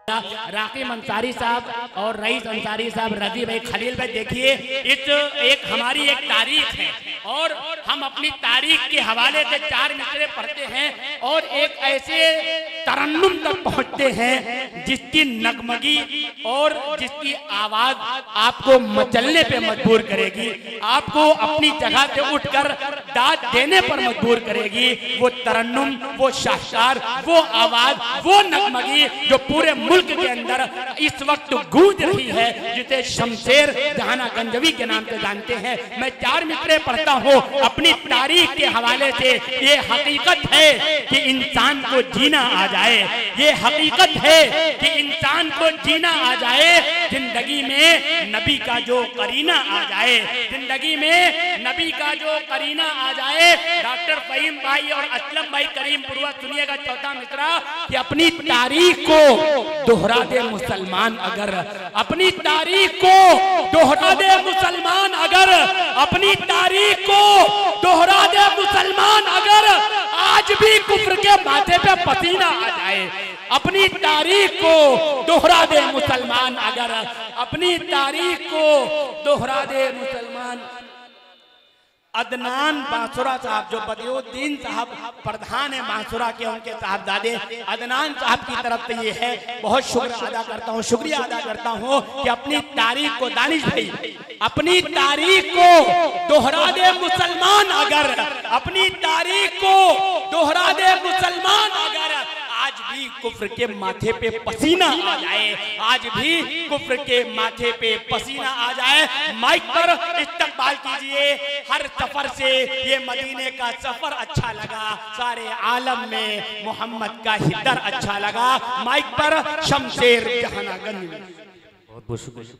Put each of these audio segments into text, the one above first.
राकीब अंसारी साहब और रईस अंसारी साहब, रजी भाई, खलील भाई, देखिए इस एक हमारी एक तारीख है और हम अपनी तारीख के हवाले से 4 मिसरे पढ़ते हैं और एक ऐसे तरन्नुम तक पहुंचते हैं जिसकी नगमगी और जिसकी आवाज आपको मचलने पे मजबूर करेगी, आपको अपनी जगह से उठकर दाद देने पर मजबूर करेगी। वो तरन्नुम, वो शाहकार, वो आवाज, वो नगमगी जो पूरे मुल्क के अंदर इस वक्त गूंज रही है, जिसे शमशेर जहाना गंजवी के नाम से जानते हैं। मैं 4 मिसरे पढ़ता हूँ अपनी तारीख के हवाले से। ये हकीकत है कि इंसान को जीना आ जाए, ये हकीकत है कि इंसान को जीना आ जाए, जिंदगी में नबी का जो करीना आ जाए, जिंदगी में नबी का जो करीना आ जाए। डॉक्टर फहीम भाई और असलम भाई करीमपुर सुनिएगा चौथा मिसरा कि अपनी तारीख को दोहरा दे मुसलमान अगर, अपनी तारीख को दोहरा दे मुसलमान अगर, अपनी तारीख को दोहरा दे मुसलमान अगर, आज भी कुफ्र के माथे पे पसीना आ जाए। अपनी तारीख को दोहरा दे मुसलमान अगर, अपनी तारीख को दोहरा दे मुसलमान। अदनान बांसुरा साहब जो बदियुद्दीन साहब प्रधान है बांसुरा के, उनके साहबजादे अदनान साहब की तरफ से ये है, बहुत शुक्रिया अदा करता हूँ, शुक्रिया अदा करता हूँ कि अपनी तारीख को, दानिश भाई, अपनी तारीख को दोहरा दे मुसलमान अगर, अपनी तारीख को दोहरा दे मुसलमान अगर, आज भी कुफ्र के माथे पे पसीना आ जाए, आज भी कुफ्र के माथे पे पसीना आ जाए। माइक पर इस्तकबाल कीजिए। हर सफर से ये मदीने का सफर अच्छा लगा, सारे आलम में मोहम्मद का ही दर अच्छा लगा। माइक पर शमशेर जहानागंज। बहुत बहुत शुक्रिया।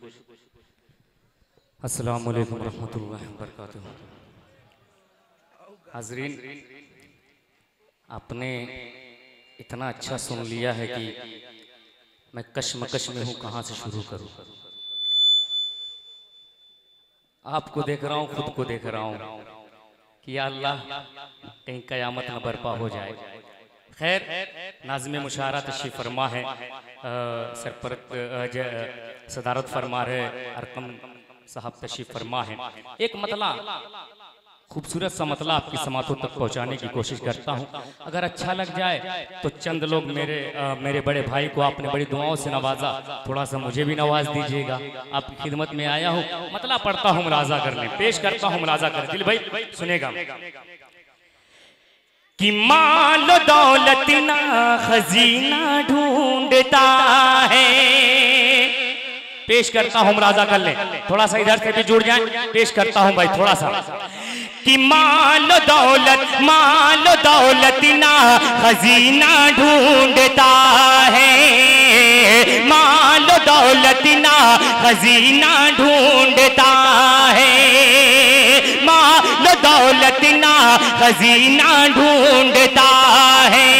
अस्सलाम वालेकुम रहमतुल्लाहि व बरकातुहू। हाज़रीन, आपने इतना अच्छा सुन लिया है कि मैं कश्मकश में हूँ, कहाँ से शुरू करूँ। आपको देख रहा हूँ, खुद को देख रहा हूँ कि या अल्लाह कहीं कयामत न बर्पा हो जाए। खैर, नाज़िम मुशायरा तशरीफ़ फरमा है, सरपरस्त सदारत फरमा है, अरकम साहब तशरीफ़ फरमा है। एक मतला, खूबसूरत सा मतला आपकी समातों तक पहुंचाने की कोशिश करता हूं। अगर अच्छा लग जाए तो चंद लोग, मेरे बड़े भाई को आपने बड़ी दुआओं से नवाजा, थोड़ा सा मुझे भी नवाज दीजिएगा। आपकी खिदमत में आया हूं, मतला पढ़ता हूं मुलाजा करने, पेश करता हूं मुलाजा कर। दिल भाई सुनेगा कि माल दौलत ना खजीना ढूंढता है। पेश करता हूं मुलाजा कर ले, थोड़ा सा इधर से भी जुड़ जाए। पेश करता हूं भाई थोड़ा सा कि माल दौलत ना खजीना ढूंढता है, माल दौलत ना खजीना ढूंढता है, माल दौलत ना खजीना ढूंढता है,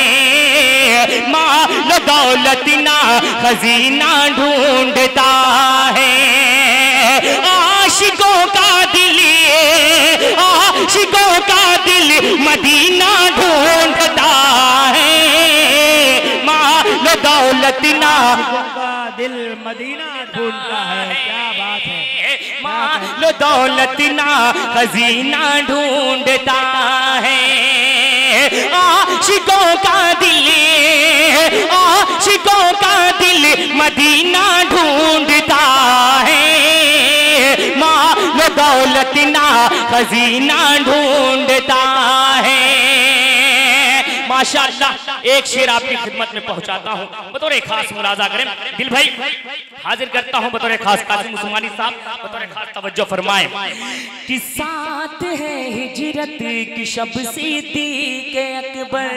माल दौलत ना खजीना ढूंढता है। आशिकों का दिल, आशिकों का दिल मदीना ढूंढता है, माल दौलत ना दिल मदीना ढूंढता है। क्या बात है। माल दौलत ना खजीना ढूंढता है। आशिकों का दिल, आशिकों का दिल मदीना ढूंढता है, माल दौलत ना खजीना ढूंढता है। माशाअल्लाह, एक शेर आपकी खिदमत में पहुंचाता हूं, बतौर खास मुलाजा करें। दिल भाई हाजिर करता हूं बतौर खास कासिम उस्मानी साहब, बतौर खास तवज्जो फरमाएं कि साथ है हिजरत की शब सिद्दीक़ अकबर।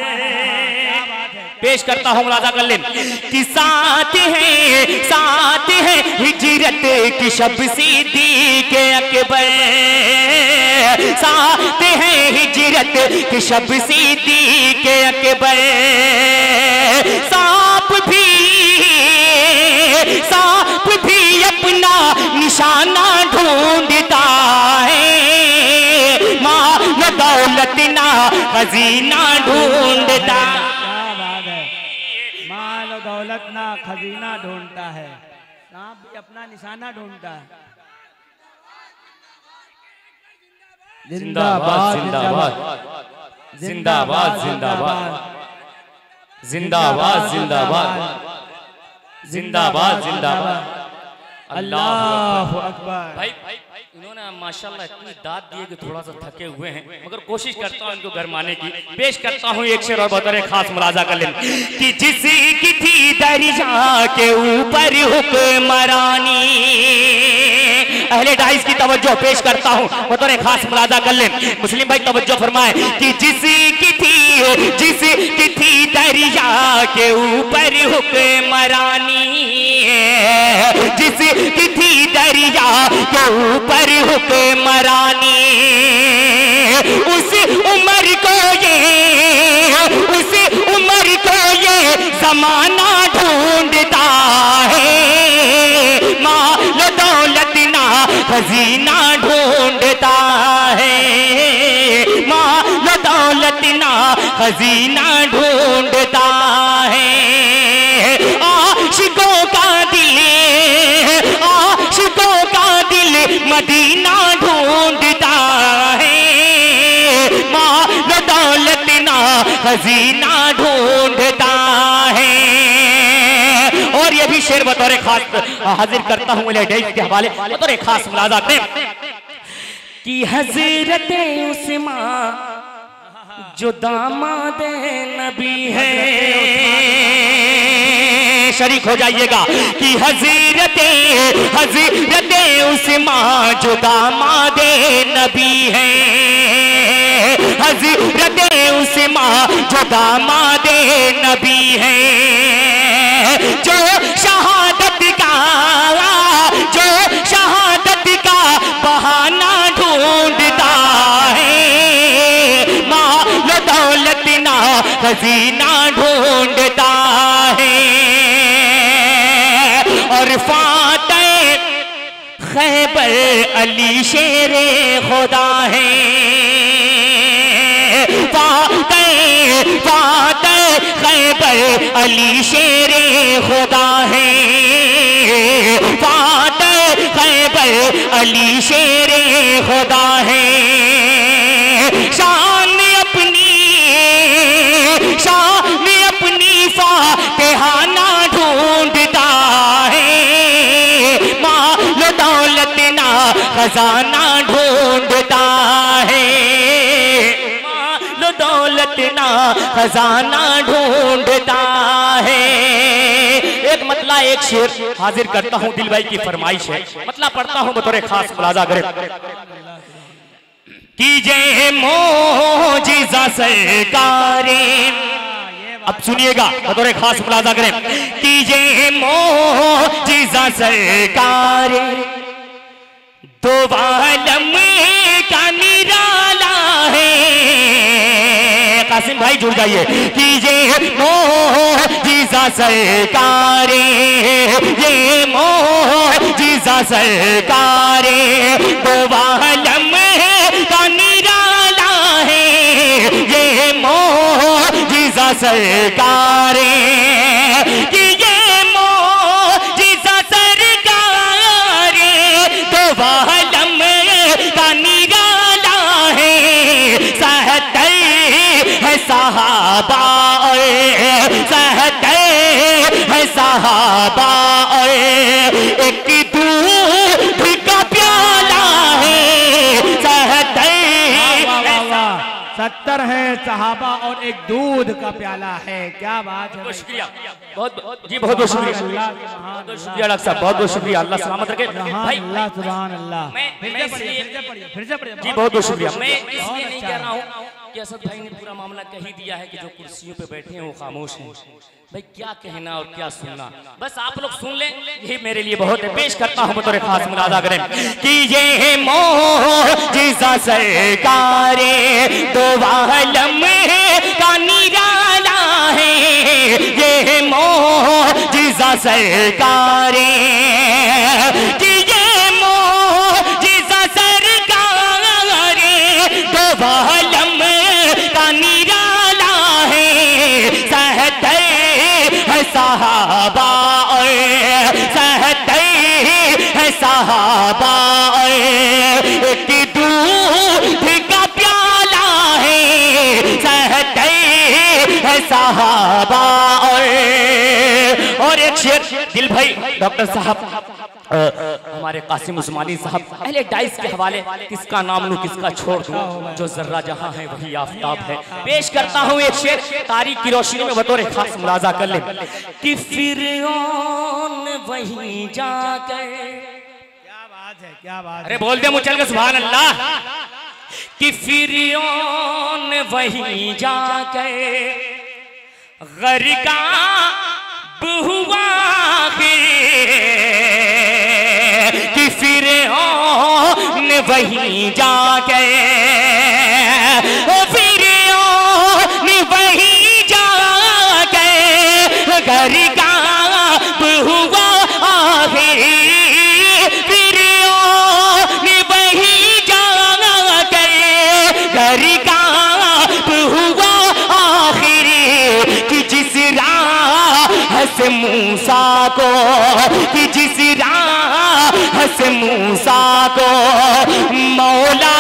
पेश करता हूं मुलाजा कर ले कि साथ है हिजरत की शब सिद्दीक़ अकबर, साथ है हिजरत की शब सिद्दीक़ अकबर। सांप भी अपना निशाना ढूंढता है, माल दौलत ना खजीना ढूंढता। माल दौलत दौलत ना खजीना ढूंढता है, सांप भी अपना निशाना ढूंढता है। जिंदाबाद जिंदाबाद जिंदाबाद जिंदाबाद जिंदाबाद जिंदाबाद जिंदाबाद जिंदाबाद। अल्लाहु अकबर। भाई इन्होंने माशाल्लाह इतनी दाद दिए कि थोड़ा सा थके हुए हैं, मगर कोशिश करता हूँ इनको गरमाने की। पेश करता हूँ एक शेर और बतौर खास मुलाजा कर लें कि जिसकी थी दरिया के ऊपर हुक्मरानी, अहले डाइस की तवज्जो पेश करता हूँ बतौर खास मुलाजा कर लें। मुस्लिम भाई तवज्जो फरमाए कि जिसकी थी दरिया के ऊपर हुक्मरानी, जिसकी थी दरिया के ऊपर हुक्मरानी, उस उम्र को ये जमाना ढूंढता है, माल दौलत ना खजीना ढूंढता है, माल दौलत ना खजीना ढूंढता है। आशिकों का दिल मदीना ढूंढता है, माल दौलत ना खजीना ढूंढता है। और ये भी शेर बतौर खास हाजिर करता हूँ के हवाले बतौर खास मुलाजा करें कि हजरत उस्मान जो दामाद नबी है, शरीक हो जाइएगा कि हजरत उस्मान जो दामाद नबी है, हजरत उस्मान जो दामाद नबी है, जो शहादत का बहाना ढूंढता है, माल दौलत ना खजीना ढूंढता है। और फातेह खैबर अली शेरे खुदा है, फातेह खैबर अली शेरे खुदा है, फातेह खैबर अली शेरे खुदा है। शान अपनी फातेहाना ढूंढता है, माल दौलत ना खजाना ढूंढता है, माल दौलत ना खजाना ढूंढता है। एक मतला एक शेर हाजिर करता हूँ, दिल भाई की फरमाइश है, मतला पढ़ता हूँ बतौर खास मुलाजा करें कीजिए मोजिज़ा सरकारे। अब सुनिएगा बतौर खास मुलाजा करें कीजिए मोजिज़ा सरकारे, दो आलम का निराला है। कासिम भाई जुड़ जाइए। कीजिए मोजिज़ा सरकारे, ये मोजिज़ा सरकारे, दो आलम का निराला है, ये मोजिज़ा सरकारे, कि ये मोजिज़ा सरकारे, दो आलम का निराला है। सहते है सहाबा, सहते है सहाबा, एक दूध का प्याला है। सहते 70 है सहाबा और एक दूध का प्याला है। क्या बात है, बहुत शुक्रिया, बहुत जी बहुत बहुत शुक्रिया, बहुत बहुत शुक्रिया डॉक्टर साहब, बहुत बहुत शुक्रिया। अल्लाह सलामत रखे भाई। अल्लाह सुभान अल्लाह। फिर से पढ़िए जी, बहुत बहुत शुक्रिया। मैं इसलिए नहीं कह रहा हूँ कि असद भाई ने पूरा मामला कह ही दिया है कि जो कुर्सियों पे बैठे हैं वो खामोश हैं। भाई क्या कहना और क्या सुनना, बस आप लोग सुन लें, यही मेरे लिए बहुत है। पेश करता हूँ बतौर खास मुलाजा करें कि ये मोजिज़ा सरकारे, दो आलम का निराला है, ये मोजिज़ा सरकारे, कि ये मोजिज़ा सरकारे, दो आलम का निराला है। सहते है सहाबा, सहाबा एक दूध का प्याला है सहते है सहाबा। और एक शेर दिल भाई डॉक्टर साहब हमारे कासिम उस्मानी साहब पहले डाइस के हवाले किसका नाम लूं किसका छोड़ दूं, जो जर्रा जहां है वही आफताब है। पेश करता हूं एक शेर तारीख की रोशनी में बतौर खास मुलाजा कर ले कि फिरौन वहीं जाकर, क्या बात है, क्या बात। अरे बोल दे मुचल के सुभान अल्लाह, कि फिरौन वहीं जाकर गर्काब हुआ कि फिरौन वहीं जाके फिरौन वहीं जाके गर्काब हुआ फिरौन वहीं जाके गर्काब हुआ कि जिस राह से मूसा को, कि जिस राह से मूसा को मौला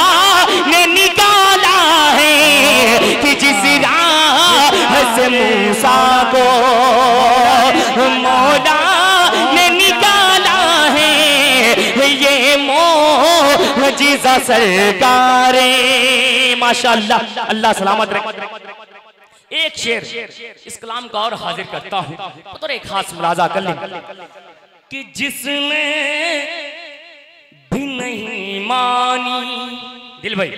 ने निकाला है, कि जिस राह से मूसा को मौला ने निकाला है, ये मोजिज़ा सरकार माशाअल्लाह। अल्लाह सलामत रखे। एक शेर इस कलाम का और हाजिर करता हूं तो एक खास मुलाजा कर लें कि जिसने भी नहीं मानी, दिल भाई,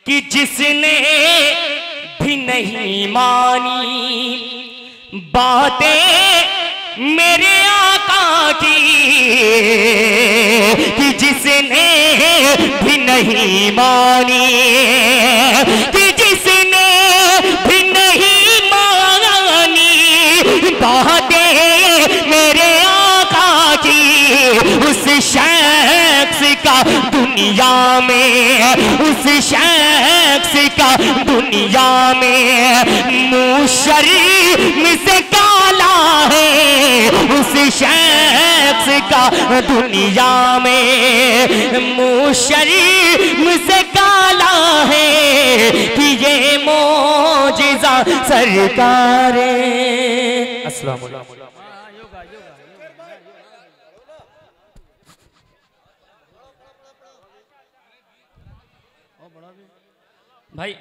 कि जिसने भी नहीं मानी बातें मेरे आका की, कि जिसने भी नहीं मानी, कि जिसने भी नहीं मानी बातें मेरे आका की, उस शख्स का दुनिया में, उस शख्स का दुनिया में मुँह शर्म से काला है, उस शख्स का दुनिया में मुँह शर्म से काला है, कि ये मोजिज़ा सरकार। अस्सलाम वालेकुम भाई।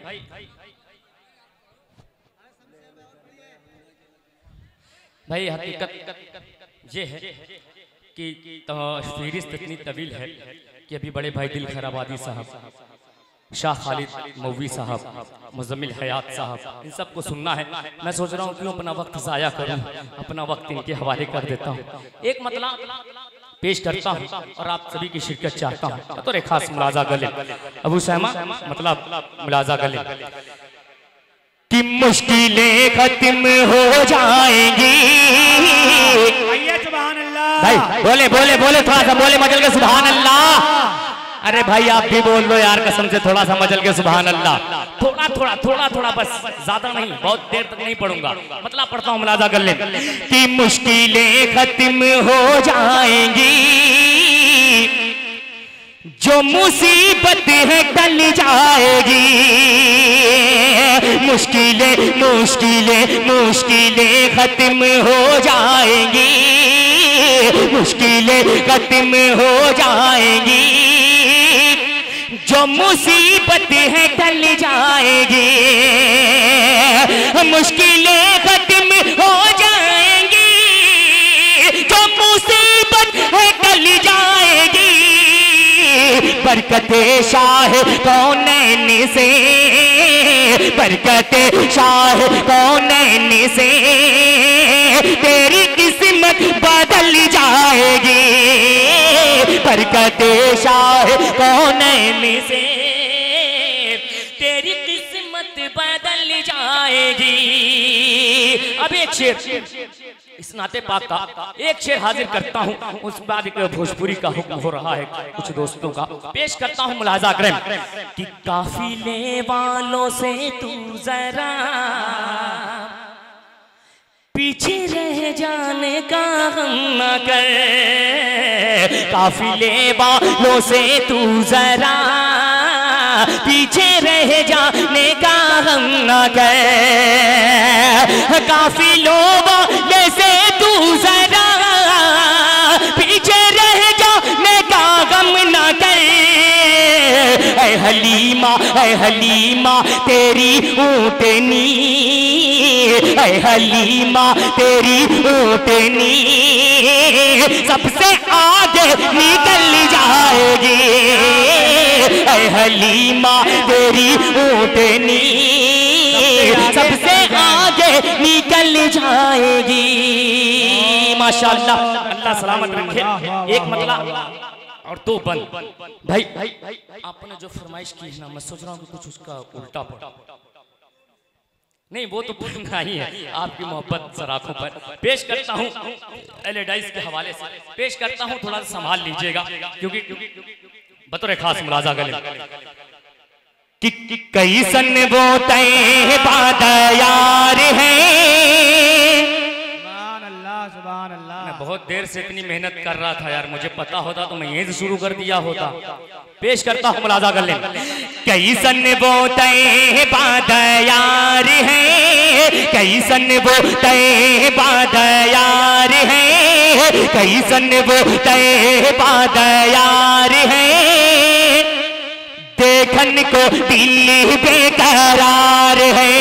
भाई हकीकत ये है कि फहरिस्त इतनी तवील है कि अभी बड़े भाई दिल खैराबादी साहब, शाह खालिद मौवी साहब, मुजम्मिल हयात साहब, इन सबको सुनना है। मैं सोच रहा हूँ क्यों अपना वक्त ज़ाया करूँ, अपना वक्त इनके हवाले कर देता हूँ। एक मतलब पेश करता हूँ और आप सभी की शिरकत चाहता हूँ तो एक खास मुलाजा गले अबू सैमा मतलब मुलाजा गले कि मुश्किलें खत्म हो जाएंगी। सुभान अल्लाह भाई बोले बोले बोले थोड़ा सा बोले मचल के सुभान अल्लाह। अरे भाई आप भी बोल लो यार कसम से, थोड़ा सा मचल के सुभान अल्लाह। थोड़ा थोड़ा थोड़ा थोड़ा बस, ज्यादा नहीं, बहुत देर तक नहीं पढ़ूंगा, मतलब पढ़ता हूँ मुलाजा कर ले कि मुश्किलें खत्म हो जाएंगी, जो मुसीबत है टल जाएगी। मुश्किलें मुश्किलें मुश्किलें खत्म हो जाएंगी, मुश्किलें खत्म हो जाएंगी, जो मुसीबत है टल जाएगी। मुश्किलें खत्म हो जाएंगी, जो मुसीबत है टल जाएगी। बरकते शाह कौनैन से, बरकते शाह कौनैन से तेरी किस्मत बदल जाएगी। बरकते शाह कौनैन से तेरी किस्मत बदल जाएगी। अब एक शेर इस नाते पाक का एक शेर हाजिर करता हूँ, उस बाद भोजपुरी का हुक्म हो रहा है कुछ दोस्तों का, पेश करता हूँ मुलाजा करें कि काफिले वालों से तू जरा पीछे रह जाने का गम न कर, काफिले वालों से तू जरा पीछे रह जाने का गम न कर, काफिलों वाले से तू जरा पीछे रह जाने का गम न कर। ऐ हलीमा तेरी ऊँटनी, ऐ हलीमा तेरी ऊँटनी सबसे आगे निकल जाएगी। ऐ हलीमा तेरी ऊँटनी सबसे आगे निकल जाएगी। माशाअल्लाह, अल्लाह सलामत रखे। एक मतला और दो बंद। भाई आपने जो फरमाइश की है ना, मैं सोच रहा हूँ कि कुछ उसका उल्टा पड़ा। नहीं, वो तो पूछना ही है। आपकी मोहब्बत सराखों पर पेश करता हूँ, एलेडाइस के हवाले से पेश करता हूँ, थोड़ा सा संभाल लीजिएगा क्योंकि बतौर खास मुलाजा गले कि कई सन वो तैबाद यार हैं। सुभान अल्लाह। मैं बहुत देर से इतनी मेहनत कर रहा था यार, मुझे पता होता तो मैं यहीं से शुरू कर दिया होता। पेश करता हूँ मुलाजा कर लें। कई सन वो तैबाद यार हैं, कई सन वो तैबाद यार हैं, कई सन वो तैबाद यार हैं, देखन को दिल बेकरार है।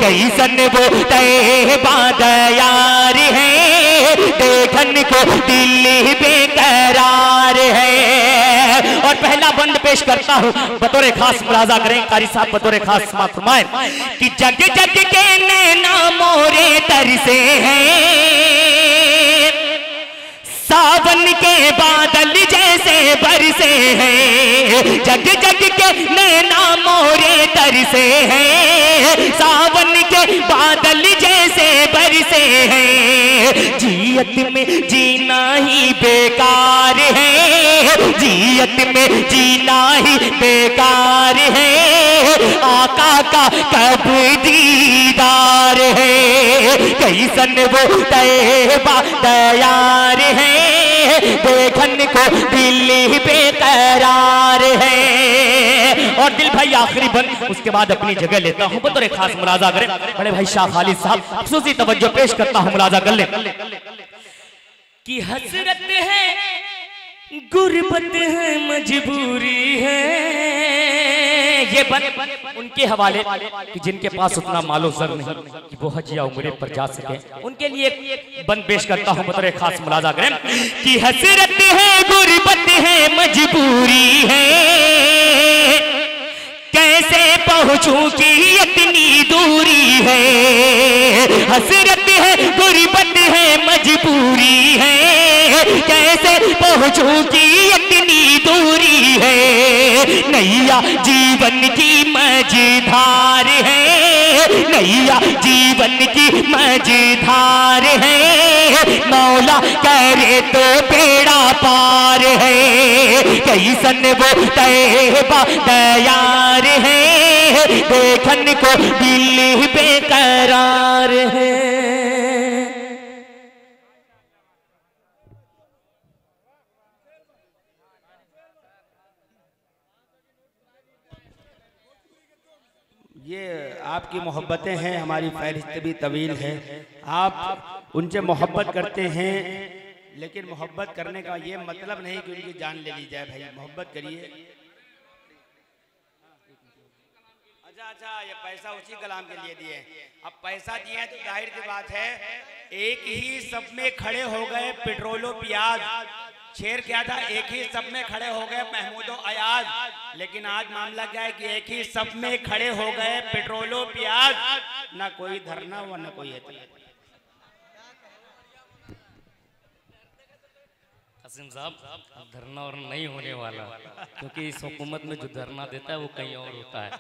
कई सन वो तैबाद यार है, देखन को दिल बेकरार है। और पहला बंद पेश करता हूँ, बतौर खास मुलाजा करें कारी साहब, बतौर खास समाअत फरमाएं कि जग जग के नैना मोरे तरसे हैं, सावन के बादल जैसे बरसे हैं। जग जग के नैना मोरे तरसे हैं, सावन के बादल जैसे बरसे हैं। जियत में जीना ही बेकार है, जियत में जीना ही बेकार है, आका का कब दीदार है। कैसन वो तैबा तैयार है, देखन को दिल बेकरार है। और दिल भाई आखिरी बंद, उसके बाद अपनी जगह लेता हूँ, बतौर खास मुलाजा करें बड़े भाई शाह खालिद साहब, खुसूसी तवज्जो पेश करता हूँ, मुलाजा कर ले कि हसरत है, गुर्बत है, मजबूरी है। ये बन उनके हवाले कि जिनके पास उतना मालो जर नहीं कि वो हज या उम्रे पर जा सके, उनके लिए एक बंद पेश करता हूँ, बतौर खास मुलाजा करें कि हसरत है, गुर्बत है, मजबूरी है, कैसे पहुंचूं कि इतनी दूरी है। हसरत है, गुर्बत है, मजबूरी है, कैसे पहुंचूं कि इतनी दूरी है। नैया जीवन की मझधार है, नैया जीवन की मझधार है, मौला करे तो बेड़ा पार है। कैसन वो तैबा तैयार है, देखन को दिल बेकरार है। ये आपकी मोहब्बतें हैं, हमारी फहरिस्त भी तवील है। आप उनसे मोहब्बत करते हैं, लेकिन मोहब्बत करने का ये मतलब नहीं कि उनकी जान ले ली जाए। भाई मोहब्बत करिए। अच्छा, ये पैसा उसी कलाम के लिए दिए। अब पैसा दिए तो जाहिर सी बात है, एक ही सब में खड़े हो गए पेट्रोलो प्याज। शेर क्या था, एक ही सब में खड़े हो गए महमूदो अयाज। लेकिन आज मामला क्या है कि एक ही सब में खड़े हो गए पेट्रोलो प्याज, ना कोई धरना व न कोई एहतियात। कासिम साहब, धरना और नहीं होने वाला, क्योंकि इस हुकूमत में जो धरना देता है वो कहीं और होता है।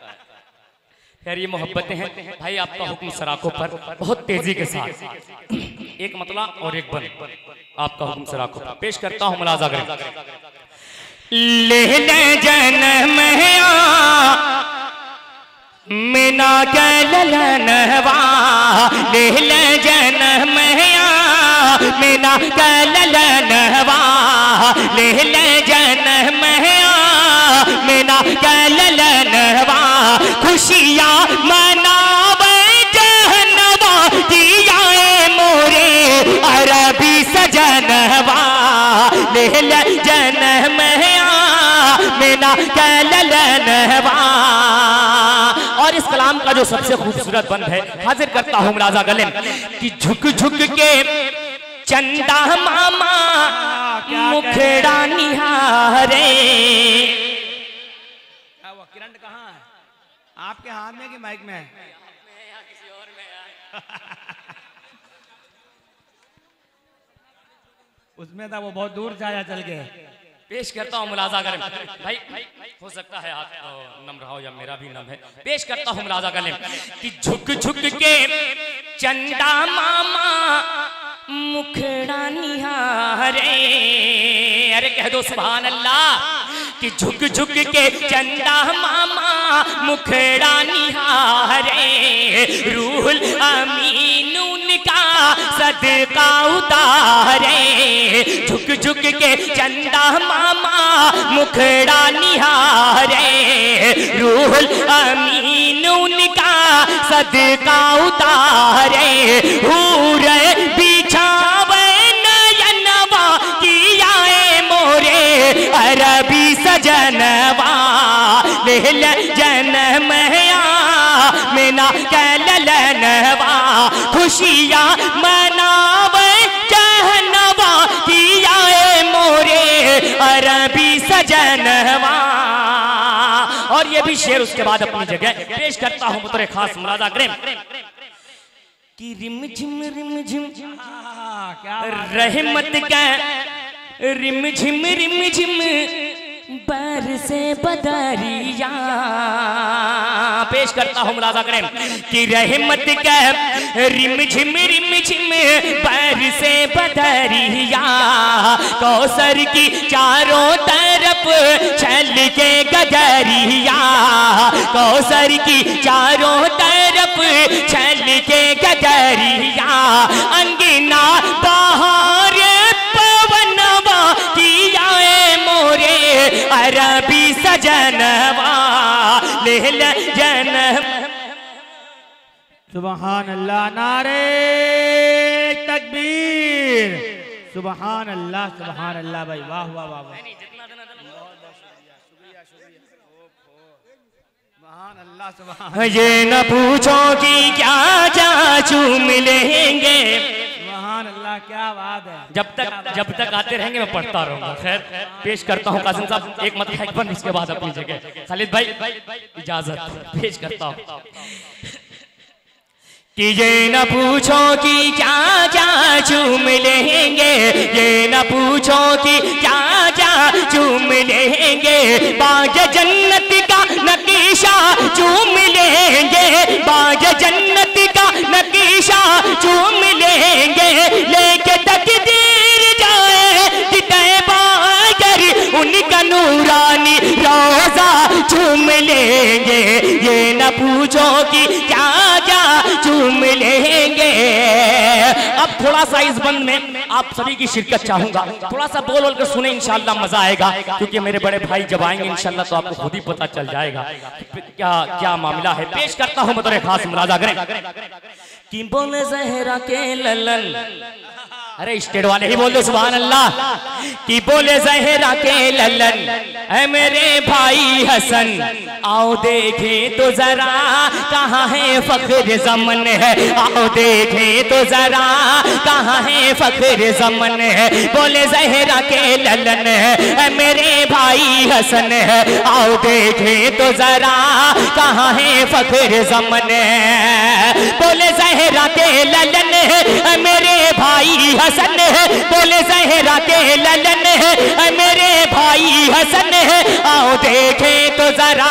खैर, ये मोहब्बतें हैं भाई। आपका हुक्म सराखों पर बहुत तेजी के साथ एक मतला और एक बंद, आपका हुक्म सराखों पर पेश करता हूँ, मुलाजा करें। ले ले जन्म मिना के ललनवा, ले ले जन्म मिना के ललनवा, ले ले जन्म मेना कलनवा खुशियाँ मनावे जहनवा दिया मोरे अरबी सजनवा ले ले जन्म मेना कलनवा। और इस कलाम का जो सबसे खूबसूरत बंद है हाजिर करता हूँ मुलाजा गले कि झुक झुक के चंदा मामा मुखड़ा निहारे। किरण कहाँ है? आपके हाथ में कि माइक में है? किसी और में उसमें था, वो बहुत दूर जाया चल के। पेश करता हूँ मुलाजा गले भाई, हो सकता है आप नम रहा हो या मेरा भी नम है। पेश करता हूँ मुलाजा गले कि झुक झुक के चंदा मामा मुखड़ा निहारे। अरे कह दो सुभान अल्लाह कि झुक झुक के चंदा मामा मुखड़ा निहारे। रूहुल अमीन उनका सदका उतारे। झुक झुक के चंदा मामा मुखड़ा निहारे। रूहुल अमीन उनका सदका उतारे। हूरे बिछावे नयनवा किया मोरे अरबी सजनवा ले ले जन्म मेना कलनवा खुशियाँ मनावे जहनवा किया मोरे अरबी सजनवा। और ये भी शेर उसके बाद अपनी जगह पेश करता हूँ बतौर खास मुलाजा करें कि रिम झिम रहमत का रिम झिम बरसे बदरिया। पेश करता हूँ मुलाजा करें कि रहमत का रिम झिम बरसे बदरिया। कौसर की चारों तरफ छल के गगरिया। कौसर की चारों तरफ छल के गगरिया। अंगना बहार पवनवा किया मोरे अरबी सजनवा ले ले जन्म। सुबहान अल्लाह, नारे तकबीर, सुबहान अल्लाह भाई, वाह वाह वाह वाह। ये न पूछो कि क्या क्या चूम लेंगे। सुभान अल्लाह, क्या बात है। जब तक आते रहेंगे मैं पढ़ता रहूंगा। खैर पेश करता हूँ कासिम साहब एक मत है बन, इसके बाद अपनी जगह खालिद भाई इजाजत पेश करता हूँ कि ये न पूछो कि क्या क्या चूम लेंगे। ये न पूछो कि क्या क्या चूम लेंगे। बाग जन्नत का नकीशा चूम लेंगे। बाग जन्नत का नकीशा चूम लेंगे। लेके तकदीर जाए कि तैबा कर उनका नूरानी रोजा चूम लेंगे। ये न पूछो कि क्या क्या चूम लेंगे। अब थोड़ा सा इस बंद में आप सभी की शिरकत चाहूंगा। थोड़ा सा बोल कर सुने, इंशाल्लाह मजा आएगा। क्योंकि मेरे बड़े भाई जब आएंगे इंशाल्लाह तो आपको खुद ही पता चल जाएगा क्या क्या मामला है। पेश करता हूं बतौर खास मुलाजा करें कि बोले जहरा के ललन। अरे स्टेट वाले ही बोल दो सुभान अल्लाह कि बोले जहरा के ललन है मेरे भाई हसन। आओ देखे तो जरा कहाँ है फख्र ज़मन है। आओ देखे तो जरा कहाँ है फख्र ज़मन है। बोले जहरा के ललन है मेरे भाई हसन है। आओ देखे तो जरा कहाँ है फख्र ज़मन है। बोले जहरा के ललन है मेरे भाई हसन है। बोले जहरा के ललन है मेरे भाई हसन है। आओ देखे तो जरा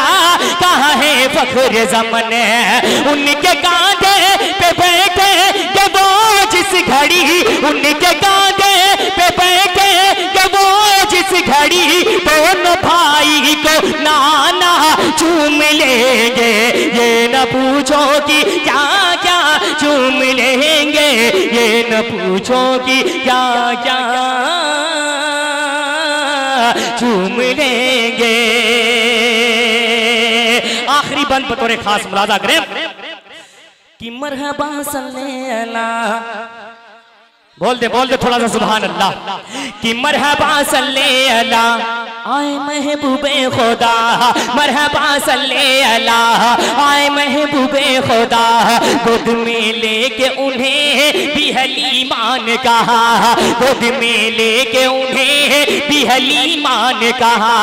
कहाँ है फख्र ज़मन है। उनके कांधे पे बैठे के वो जिस घड़ी। उनके कांधे पे बैठे के वो जिस घड़ी दोनों भाई को नाना चूम लेंगे। ये न पूछो कि क्या क्या चूम लेंगे। ये न पूछो कि क्या क्या चूम लेंगे। आखिरी बंद बतौर खास मुलाजा करें कि मरहबा सल्लल्लाह, बोल दे थोड़ा सा सुभान अल्लाह, कि मरहबा सल्लल्लाह आए महबूबे खुदा, मरहबा सल्लल्लाह आए महबूबे खुदा, गोद में लेके उन्हें भी हलीमान कहा, गोद में लेके उन्हें भी हलीमान कहा।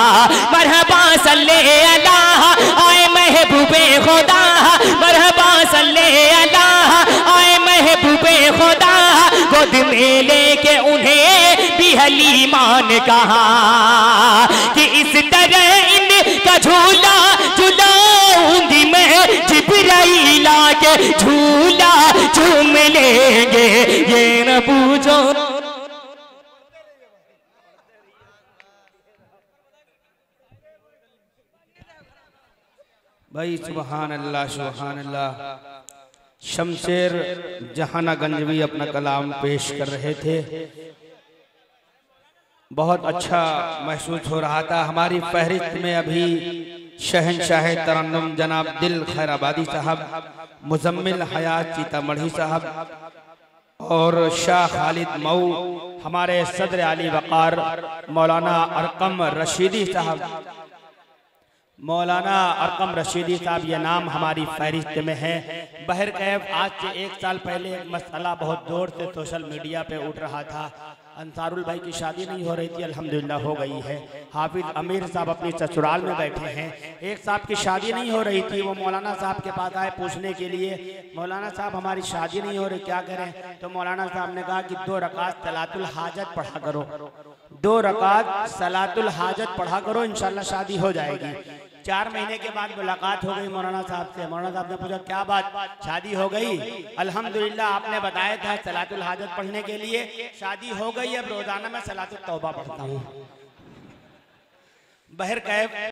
मरहबा सल्लल्लाह आए महबूबे खुदा, मरहबा सल्लल्लाह आए महबूबे खुदा, गोद में लेके उन्हें भी हलीमान कहा कि इस तरह इनका झूला झूलाऊंगी मैं, जिब्राइल आके झूला झूम लेंगे। ये न पूछो भाई, सुभान अल्लाह सुभान अल्लाह। शमशेर जहानागंज भी अपना कलाम पेश कर रहे थे, बहुत अच्छा महसूस हो रहा था। हमारी फहरिस्त में अभी शहनशाह तरन्नुम जनाब दिल खैराबादी साहब, मुजम्मिल हयात सीतामढ़ी साहब और शाह खालिद मऊ, हमारे सदर आली वक़ार मौलाना अरकम रशीदी साहब, मौलाना अरकम रशीदी साहब, ये नाम हमारी फहरिस्त में है। बहरकैफ आज से 1 साल पहले एक मसला बहुत जोर से सोशल मीडिया पे उठ रहा था। अंसारुल भाई की शादी नहीं हो रही थी, अल्हम्दुलिल्लाह हो गई है। हाफिज अमीर साहब अपनी ससुराल में बैठे हैं, एक साहब की शादी नहीं हो रही थी, वो मौलाना साहब के पास आए पूछने के लिए, मौलाना साहब हमारी शादी नहीं हो रही, क्या करें? तो मौलाना साहब ने कहा कि 2 रकात सलातुल हाजत पढ़ा करो, 2 रकात सलातुल हाजत पढ़ा करो, इंशाल्लाह शादी हो जाएगी। 4 महीने के बाद मुलाकात हो गई मौलाना साहब से। मौलाना साहब ने पूछा क्या बात, शादी हो गई? अल्हम्दुलिल्लाह, आपने बताया था सलातुल हाजत पढ़ने के लिए, शादी हो गई। अब रोजाना मैं सलातुल तौबा पढ़ता हूँ। बहरकैफ